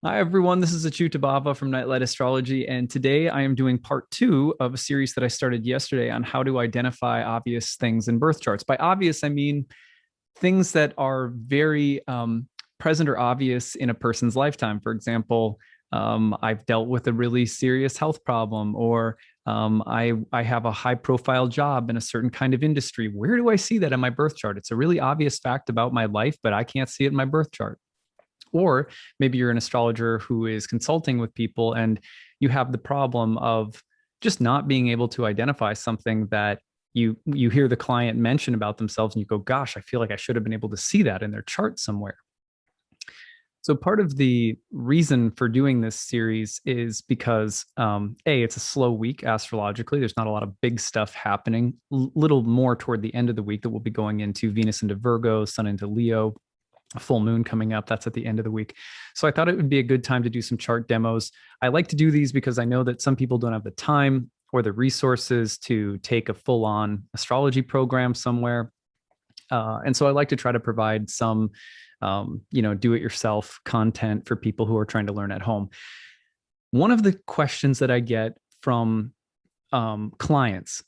Hi, everyone. This is acyuta-bhava from Nightlight Astrology. And today I am doing part two of a series that I started yesterday on how to identify obvious things in birth charts. By obvious, I mean things that are very present or obvious in a person's lifetime. For example, I've dealt with a really serious health problem, or I have a high profile job in a certain kind of industry. Where do I see that in my birth chart? It's a really obvious fact about my life, but I can't see it in my birth chart. Or maybe you're an astrologer who is consulting with people and you have the problem of just not being able to identify something that you hear the client mention about themselves and you go, gosh, I feel like I should have been able to see that in their chart somewhere. So part of the reason for doing this series is because it's a slow week astrologically. There's not a lot of big stuff happening. Little more toward the end of the week that we'll be going into Venus into Virgo, Sun into Leo, a full moon coming up. That's at the end of the week. So I thought it would be a good time to do some chart demos. I like to do these because I know that some people don't have the time or the resources to take a full-on astrology program somewhere. And so I like to try to provide some, do-it-yourself content for people who are trying to learn at home. One of the questions that I get from clients,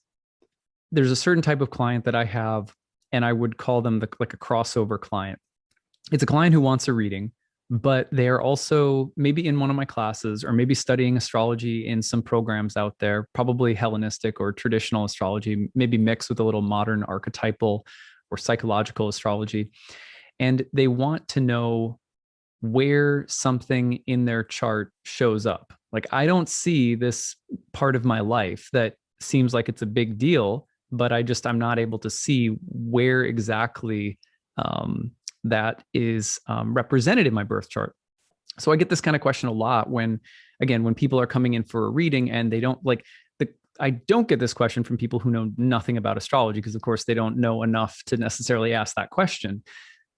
there's a certain type of client that I have, and I would call them like a crossover client. It's a client who wants a reading, but they are also maybe in one of my classes or maybe studying astrology in some programs out there, probably Hellenistic or traditional astrology, maybe mixed with a little modern archetypal or psychological astrology. And they want to know where something in their chart shows up. Like, I don't see this part of my life that seems like it's a big deal, but I'm not able to see where exactly that is represented in my birth chart. So I get this kind of question a lot when people are coming in for a reading and they don't I don't get this question from people who know nothing about astrology because, of course, they don't know enough to necessarily ask that question.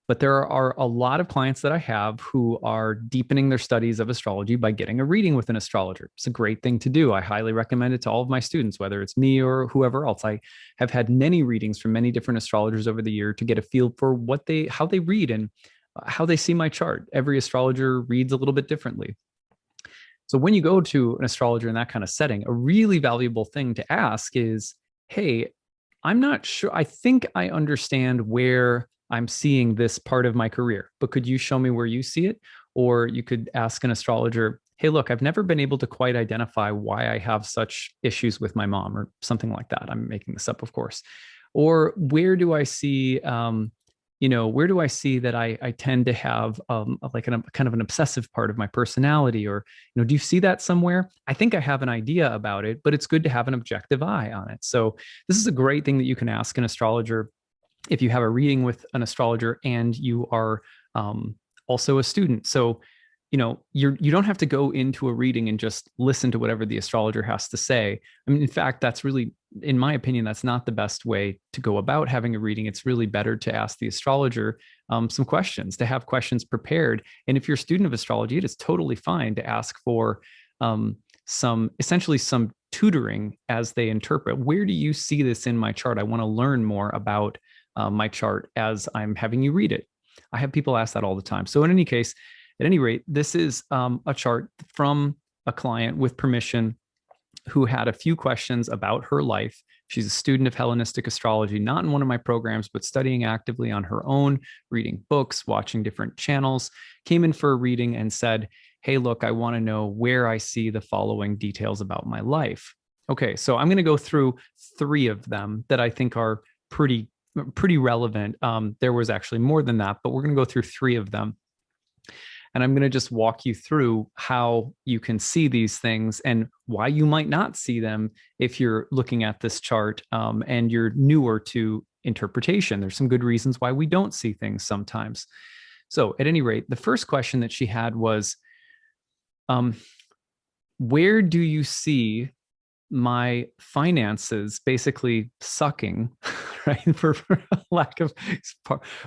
But there are a lot of clients that I have who are deepening their studies of astrology by getting a reading with an astrologer. It's a great thing to do. I highly recommend it to all of my students, whether it's me or whoever else. I have had many readings from many different astrologers over the year to get a feel for how they read and how they see my chart. Every astrologer reads a little bit differently. So when you go to an astrologer in that kind of setting, a really valuable thing to ask is, hey, I'm not sure. I think I understand where I'm seeing this part of my career, but could you show me where you see it? Or you could ask an astrologer, hey, look, I've never been able to quite identify why I have such issues with my mom or something like that. I'm making this up, of course. Or where do I see, where do I see that I tend to have kind of an obsessive part of my personality? Or, do you see that somewhere? I think I have an idea about it, but it's good to have an objective eye on it. So this is a great thing that you can ask an astrologer if you have a reading with an astrologer and you are also a student. So, you don't have to go into a reading and just listen to whatever the astrologer has to say. I mean, in fact, that's really, in my opinion, that's not the best way to go about having a reading. It's really better to ask the astrologer some questions, to have questions prepared. And if you're a student of astrology, it is totally fine to ask for some tutoring as they interpret. Where do you see this in my chart? I want to learn more about my chart as I'm having you read it. I have people ask that all the time. So in any case, at any rate, this is a chart from a client with permission who had a few questions about her life. She's a student of Hellenistic astrology, not in one of my programs, but studying actively on her own, reading books, watching different channels, came in for a reading and said, hey, look, I want to know where I see the following details about my life. Okay, so I'm going to go through three of them that I think are pretty relevant. There was actually more than that, but we're going to go through three of them. And I'm going to just walk you through how you can see these things and why you might not see them if you're looking at this chart and you're newer to interpretation. There's some good reasons why we don't see things sometimes. So at any rate, the first question that she had was, where do you see my finances basically sucking, right? For lack of,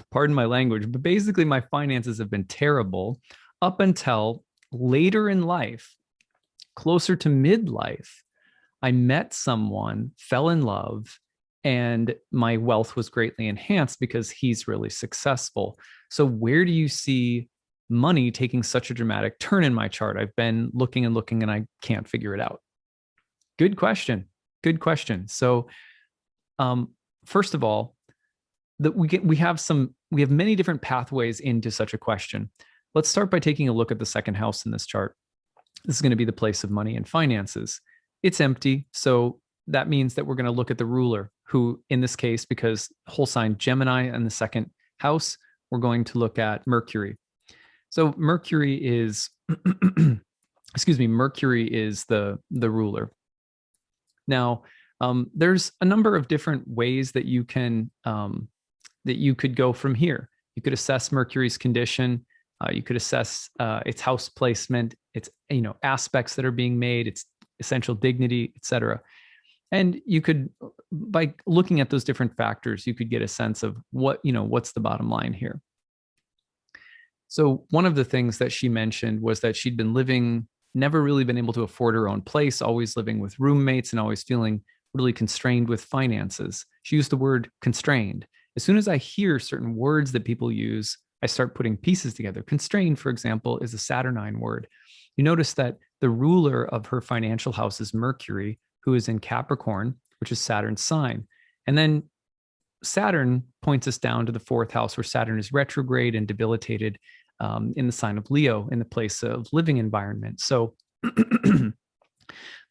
pardon my language, but basically my finances have been terrible up until later in life, closer to midlife. I met someone, fell in love, and my wealth was greatly enhanced because he's really successful. So where do you see money taking such a dramatic turn in my chart? I've been looking and looking and I can't figure it out. Good question. Good question. So, first of all, we have many different pathways into such a question. Let's start by taking a look at the second house in this chart. This is going to be the place of money and finances. It's empty, so that means that we're going to look at the ruler, who in this case, because whole sign Gemini and the second house, we're going to look at Mercury. So Mercury is, excuse me, Mercury is the ruler. Now, there's a number of different ways that you can that you could go from here. You could assess Mercury's condition. You could assess its house placement, its aspects that are being made, its essential dignity, etc. And you could, by looking at those different factors, you could get a sense of what's the bottom line here. So one of the things that she mentioned was that she'd been living, never really been able to afford her own place, always living with roommates and always feeling really constrained with finances. She used the word constrained. As soon as I hear certain words that people use, I start putting pieces together. Constrained, for example, is a Saturnine word. You notice that the ruler of her financial house is Mercury, who is in Capricorn, which is Saturn's sign. And then Saturn points us down to the fourth house, where Saturn is retrograde and debilitated in the sign of Leo, in the place of living environment. So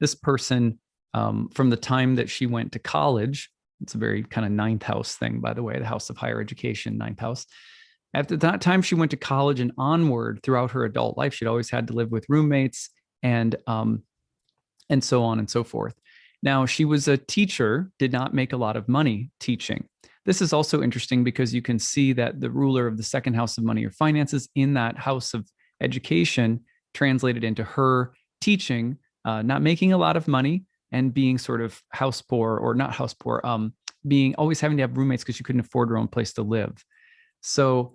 this person, from the time that she went to college, it's a very kind of ninth house thing, by the way, the house of higher education, ninth house. At that time she went to college and onward throughout her adult life, she'd always had to live with roommates and so on and so forth. Now, she was a teacher, did not make a lot of money teaching. This is also interesting because you can see that the ruler of the second house of money or finances in that house of education translated into her teaching, not making a lot of money and being sort of house poor, or not house poor, being always having to have roommates because she couldn't afford her own place to live. So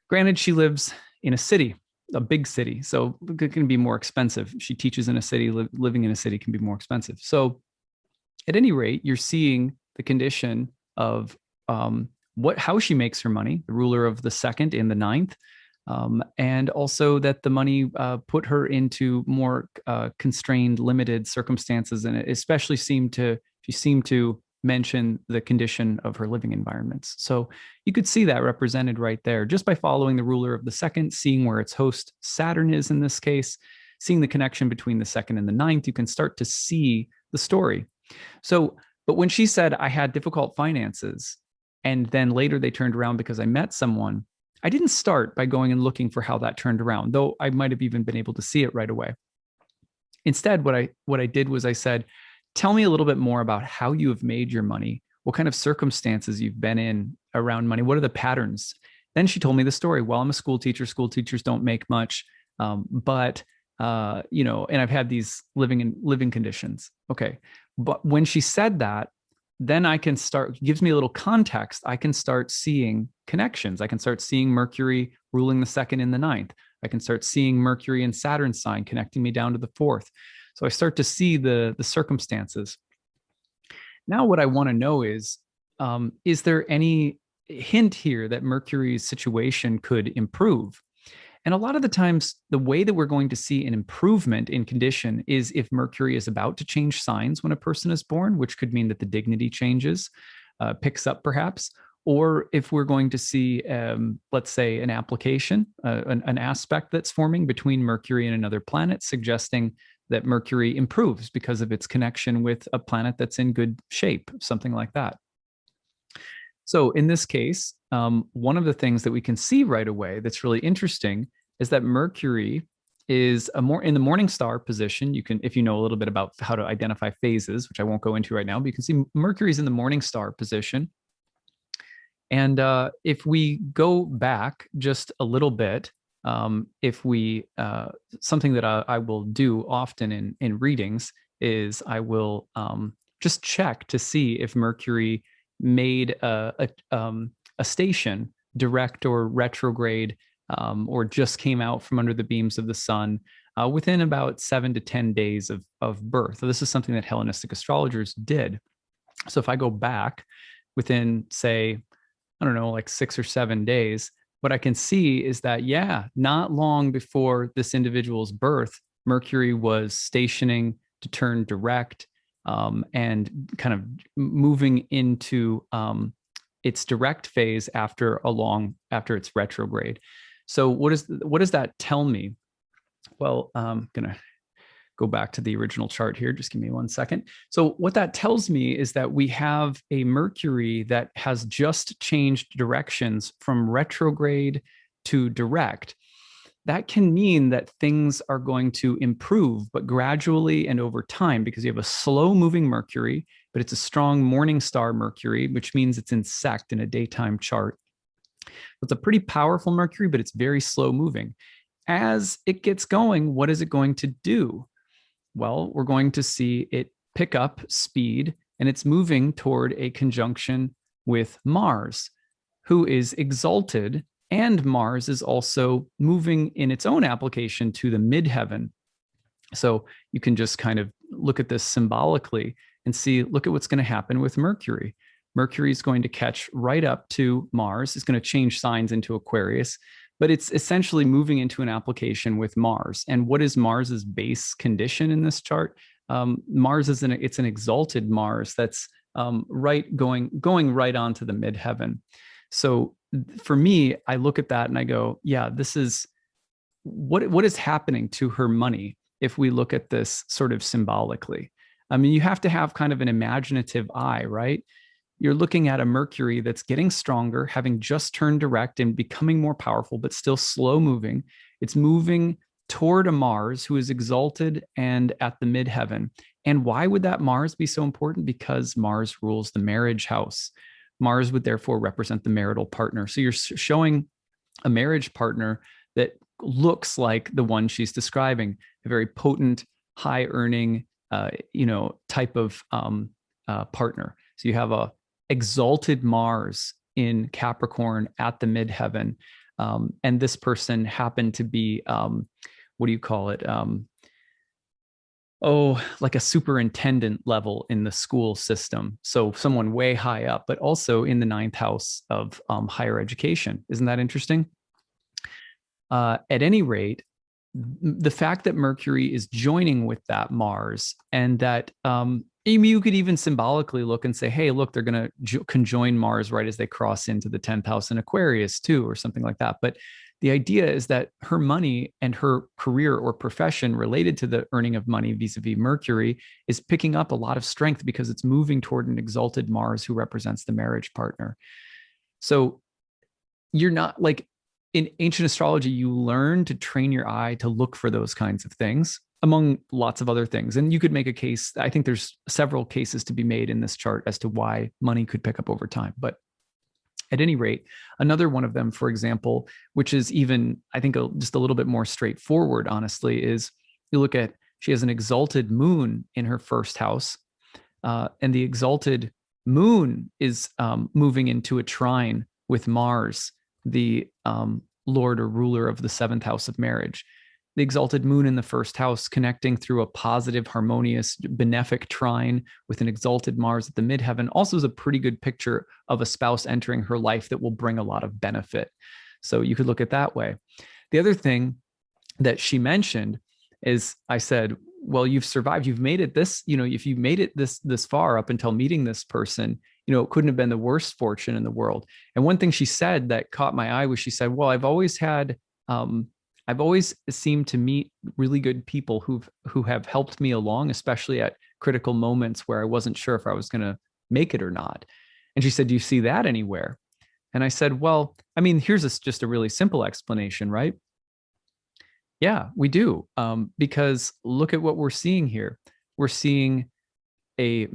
granted, she lives in a city, a big city, so it can be more expensive. She teaches in a city, living in a city can be more expensive. So at any rate, you're seeing the condition of how she makes her money, the ruler of the second in the ninth, and also that the money put her into more constrained, limited circumstances, and it especially she seemed to mention the condition of her living environments. So you could see that represented right there just by following the ruler of the second, seeing where its host Saturn is in this case, seeing the connection between the second and the ninth. You can start to see the story. So, but when she said, I had difficult finances, and then later they turned around because I met someone, I didn't start by going and looking for how that turned around, though I might have even been able to see it right away. Instead, what I did was I said, tell me a little bit more about how you have made your money, what kind of circumstances you've been in around money, what are the patterns? Then she told me the story. Well, I'm a school teacher. School teachers don't make much, but and I've had these living conditions. Okay, but when she said that, then I can start, gives me a little context. I can start seeing connections. I can start seeing Mercury ruling the second in the ninth. I can start seeing Mercury and Saturn sign connecting me down to the fourth. So I start to see the circumstances. Now, what I want to know is there any hint here that Mercury's situation could improve? And a lot of the times, the way that we're going to see an improvement in condition is if Mercury is about to change signs when a person is born, which could mean that the dignity changes, picks up perhaps, or if we're going to see, let's say, an application, an aspect that's forming between Mercury and another planet, suggesting that Mercury improves because of its connection with a planet that's in good shape, something like that. So in this case, one of the things that we can see right away that's really interesting is that Mercury is in the morning star position. You can, if you know a little bit about how to identify phases, which I won't go into right now, but you can see Mercury's in the morning star position. And if we go back just a little bit, if we something that I will do often in readings is I will just check to see if Mercury made a station direct or retrograde, or just came out from under the beams of the sun within about 7 to 10 days of birth. So this is something that Hellenistic astrologers did. So if I go back within, say, I don't know, like 6 or 7 days, what I can see is that, yeah, not long before this individual's birth, Mercury was stationing to turn direct, and kind of moving into its direct phase after its retrograde. So what does that tell me? Well, I'm gonna go back to the original chart here. Just give me 1 second. So what that tells me is that we have a Mercury that has just changed directions from retrograde to direct. That can mean that things are going to improve, but gradually and over time, because you have a slow moving Mercury, but it's a strong morning star Mercury, which means it's in sect in a daytime chart. It's a pretty powerful Mercury, but it's very slow moving. As it gets going, what is it going to do? Well, we're going to see it pick up speed, and it's moving toward a conjunction with Mars, who is exalted, and Mars is also moving in its own application to the midheaven. So you can just kind of look at this symbolically and see, look at what's going to happen with Mercury. Mercury is going to catch right up to Mars. It's going to change signs into Aquarius, but it's essentially moving into an application with Mars. And what is Mars's base condition in this chart? Mars is it's an exalted Mars that's going right onto the midheaven. So for me, I look at that and I go, yeah, this is what is happening to her money if we look at this sort of symbolically. I mean, you have to have kind of an imaginative eye, right? You're looking at a Mercury that's getting stronger, having just turned direct and becoming more powerful, but still slow moving. It's moving toward a Mars who is exalted and at the midheaven. And why would that Mars be so important? Because Mars rules the marriage house. Mars would therefore represent the marital partner. So you're showing a marriage partner that looks like the one she's describing, a very potent, high earning, type of partner. So you have a exalted Mars in Capricorn at the midheaven. And this person happened to be, what do you call it? Like a superintendent level in the school system. So someone way high up, but also in the 9th house of higher education. Isn't that interesting? At any rate, the fact that Mercury is joining with that Mars, and that you could even symbolically look and say, hey, look, they're going to conjoin Mars right as they cross into the 10th house in Aquarius too, or something like that. But the idea is that her money and her career or profession related to the earning of money vis-a-vis Mercury is picking up a lot of strength because it's moving toward an exalted Mars who represents the marriage partner. So you're not like, in ancient astrology, you learn to train your eye to look for those kinds of things, among lots of other things. And you could make a case. I think there's several cases to be made in this chart as to why money could pick up over time. But at any rate, another one of them, for example, which is even, I think, just a little bit more straightforward, honestly, is you look at, she has an exalted moon in her first house. And the exalted moon is moving into a trine with Mars, the lord or ruler of the 7th house of marriage. The exalted moon in the first house connecting through a positive, harmonious, benefic trine with an exalted Mars at the midheaven also is a pretty good picture of a spouse entering her life that will bring a lot of benefit. So you could look at that way. The other thing that she mentioned is, I said, well, you've survived, you've made it this, if you made it this far up until meeting this person, it couldn't have been the worst fortune in the world. And one thing she said that caught my eye was, she said, well, I've always seemed to meet really good people who have helped me along, especially at critical moments where I wasn't sure if I was going to make it or not. And she said, do you see that anywhere? And I said, well, I mean, here's just a really simple explanation, right? Yeah, we do. Because look at what we're seeing here. We're seeing a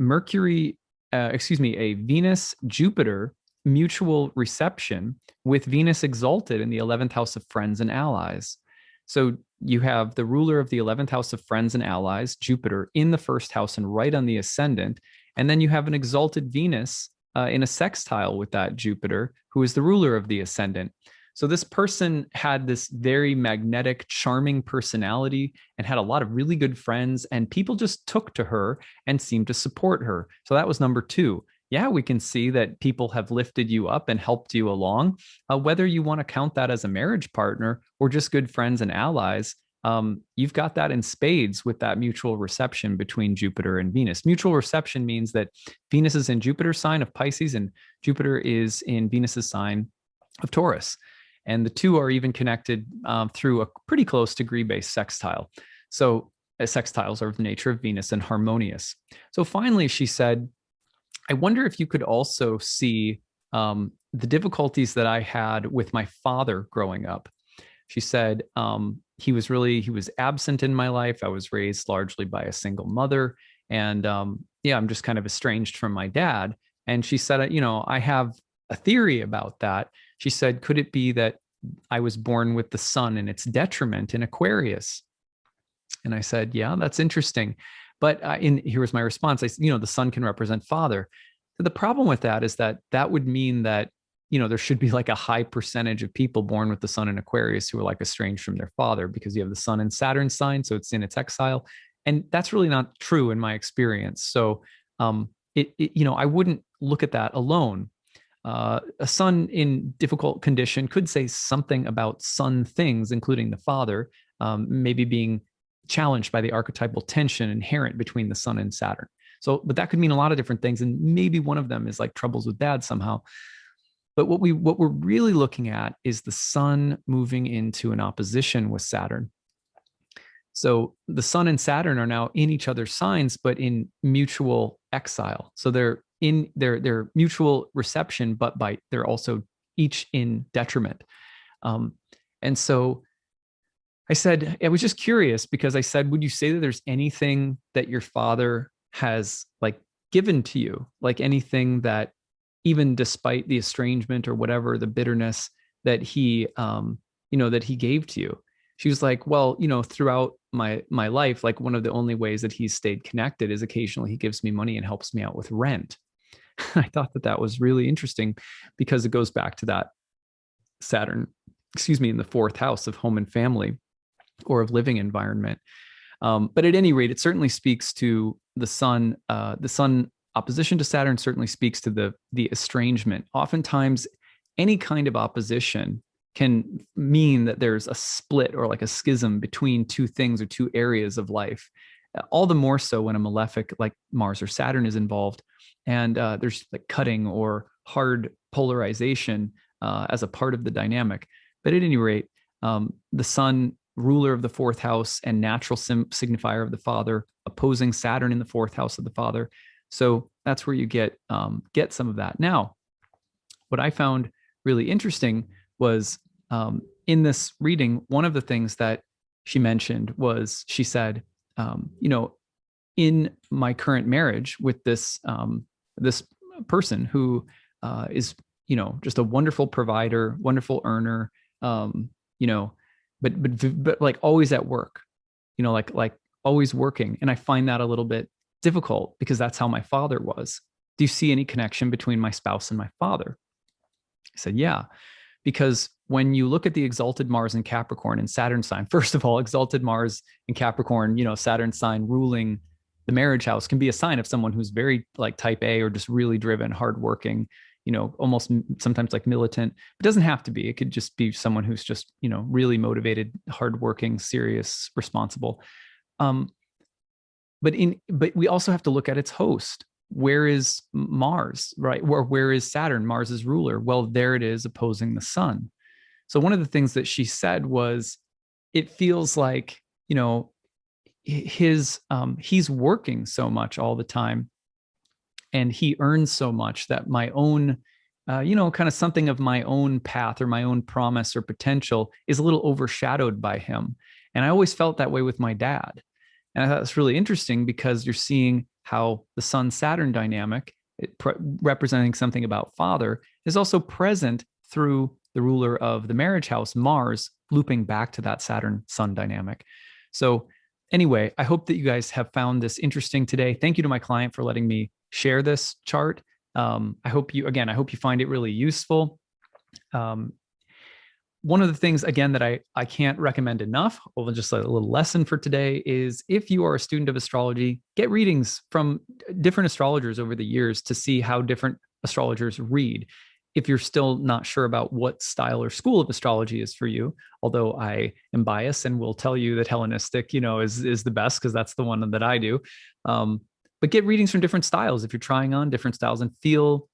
Venus-Jupiter mutual reception with Venus exalted in the 11th house of friends and allies. So you have the ruler of the 11th house of friends and allies, Jupiter, in the first house and right on the ascendant. And then you have an exalted Venus in a sextile with that Jupiter, who is the ruler of the ascendant. So this person had this very magnetic, charming personality and had a lot of really good friends, and people just took to her and seemed to support her. So that was number two. yeah, we can see that people have lifted you up and helped you along. Whether you want to count that as a marriage partner or just good friends and allies, you've got that in spades with that mutual reception between Jupiter and Venus. Mutual reception means that Venus is in Jupiter's sign of Pisces and Jupiter is in Venus's sign of Taurus. And the two are even connected through a pretty close degree-based sextile. So sextiles are of the nature of Venus and harmonious. So finally, she said, I wonder if you could also see the difficulties that I had with my father growing up. She said he was absent in my life. I was raised largely by a single mother, and yeah, I'm just kind of estranged from my dad. And she said, I have a theory about that. She said, could it be that I was born with the sun and its detriment in Aquarius? And I said, yeah, that's interesting. But here was my response. I said, the sun can represent father. So the problem with that is that would mean that, there should be like a high percentage of people born with the sun in Aquarius who are like estranged from their father, because you have the sun in Saturn sign. So it's in its exile. And that's really not true in my experience. So, I wouldn't look at that alone. A sun in difficult condition could say something about sun things, including the father, maybe being challenged by the archetypal tension inherent between the sun and Saturn. So, but that could mean a lot of different things. And maybe one of them is like troubles with dad somehow. But what we're really looking at is the sun moving into an opposition with Saturn. So the sun and Saturn are now in each other's signs, but in mutual exile. So they're in their mutual reception, but they're also each in detriment. And so I was just curious, because I said, would you say that there's anything that your father has like given to you, like anything that, even despite the estrangement or whatever, the bitterness that he, that he gave to you? She was like, well, throughout my life, like one of the only ways that he's stayed connected is occasionally he gives me money and helps me out with rent. I thought that was really interesting, because it goes back to that Saturn, in the fourth house of home and family, or of living environment. But at any rate, it certainly speaks to the sun. The sun opposition to Saturn certainly speaks to the estrangement. Oftentimes, any kind of opposition can mean that there's a split or like a schism between two things or two areas of life. All the more so when a malefic like Mars or Saturn is involved, and there's like cutting or hard polarization as a part of the dynamic. But at any rate, the sun, ruler of the fourth house and natural signifier of the father, opposing Saturn in the fourth house of the father. So that's where you get some of that. Now, what I found really interesting was in this reading, one of the things that she mentioned was, she said, in my current marriage with this person who is, just a wonderful provider, wonderful earner, but like always at work, like always working. And I find that a little bit difficult, because that's how my father was. Do you see any connection between my spouse and my father? I said, yeah, because when you look at the exalted Mars in Capricorn and Saturn sign, first of all, exalted Mars in Capricorn, Saturn sign ruling the marriage house, can be a sign of someone who's very like type A, or just really driven, hardworking, almost sometimes like militant. It doesn't have to be. It could just be someone who's just, really motivated, hardworking, serious, responsible. But we also have to look at its host. Where is Mars, right? Where is Saturn, Mars's ruler? Well, there it is, opposing the sun. So one of the things that she said was, it feels like, he's working so much all the time, and he earns so much that my own, kind of something of my own path or my own promise or potential is a little overshadowed by him. And I always felt that way with my dad. And I thought it's really interesting, because you're seeing how the Sun-Saturn dynamic, representing something about father, is also present through the ruler of the marriage house, Mars, looping back to that Saturn-Sun dynamic. So anyway, I hope that you guys have found this interesting today. Thank you to my client for letting me share this chart. I hope you find it really useful. one of the things, again, that I can't recommend enough, well, just a little lesson for today, is if you are a student of astrology, get readings from different astrologers over the years to see how different astrologers read. If you're still not sure about what style or school of astrology is for you, although I am biased and will tell you that Hellenistic, is the best because that's the one that I do. But get readings from different styles if you're trying on different styles, and feel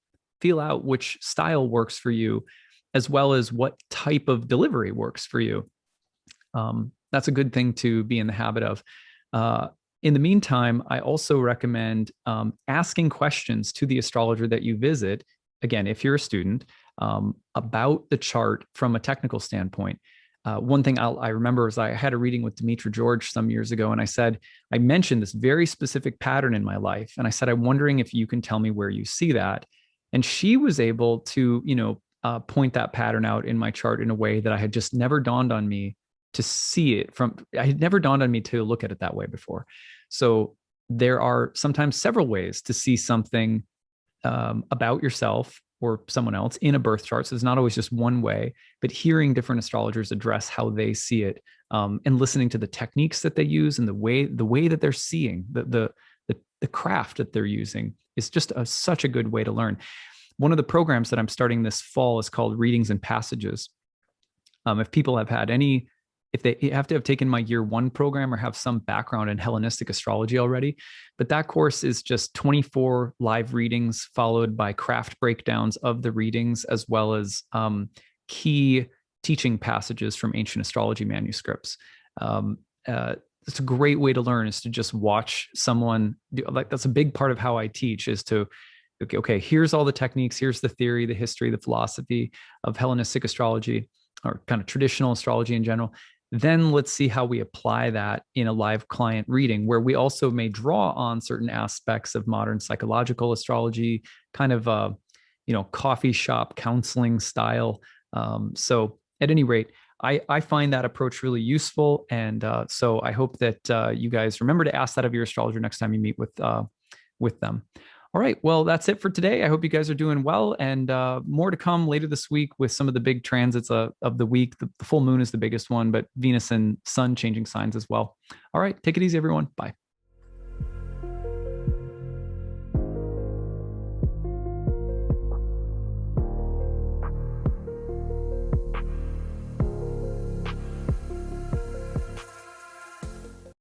out which style works for you, as well as what type of delivery works for you. That's a good thing to be in the habit of. In the meantime, I also recommend asking questions to the astrologer that you visit, again, if you're a student, about the chart from a technical standpoint. One thing I remember is I had a reading with Demetra George some years ago, and I mentioned this very specific pattern in my life. And I said, I'm wondering if you can tell me where you see that. And she was able to, point that pattern out in my chart in a way that I had just never dawned on me to see it from. I had never dawned on me to look at it that way before. So there are sometimes several ways to see something about yourself or someone else in a birth chart. So it's not always just one way, but hearing different astrologers address how they see it, and listening to the techniques that they use and the way that they're seeing the craft that they're using is just such a good way to learn. One of the programs that I'm starting this fall is called Readings and Passages. If people have had if they have to have taken my year 1 program or have some background in Hellenistic astrology already, but that course is just 24 live readings followed by craft breakdowns of the readings, as well as key teaching passages from ancient astrology manuscripts. It's a great way to learn, is to just watch someone do. Like, that's a big part of how I teach, is to, okay, here's all the techniques, here's the theory, the history, the philosophy of Hellenistic astrology, or kind of traditional astrology in general. Then let's see how we apply that in a live client reading, where we also may draw on certain aspects of modern psychological astrology, kind of coffee shop counseling style. So at any rate, I find that approach really useful. And so I hope that you guys remember to ask that of your astrologer next time you meet with them. All right. Well, that's it for today. I hope you guys are doing well, and more to come later this week with some of the big transits of the week. The full moon is the biggest one, but Venus and Sun changing signs as well. All right. Take it easy, everyone. Bye.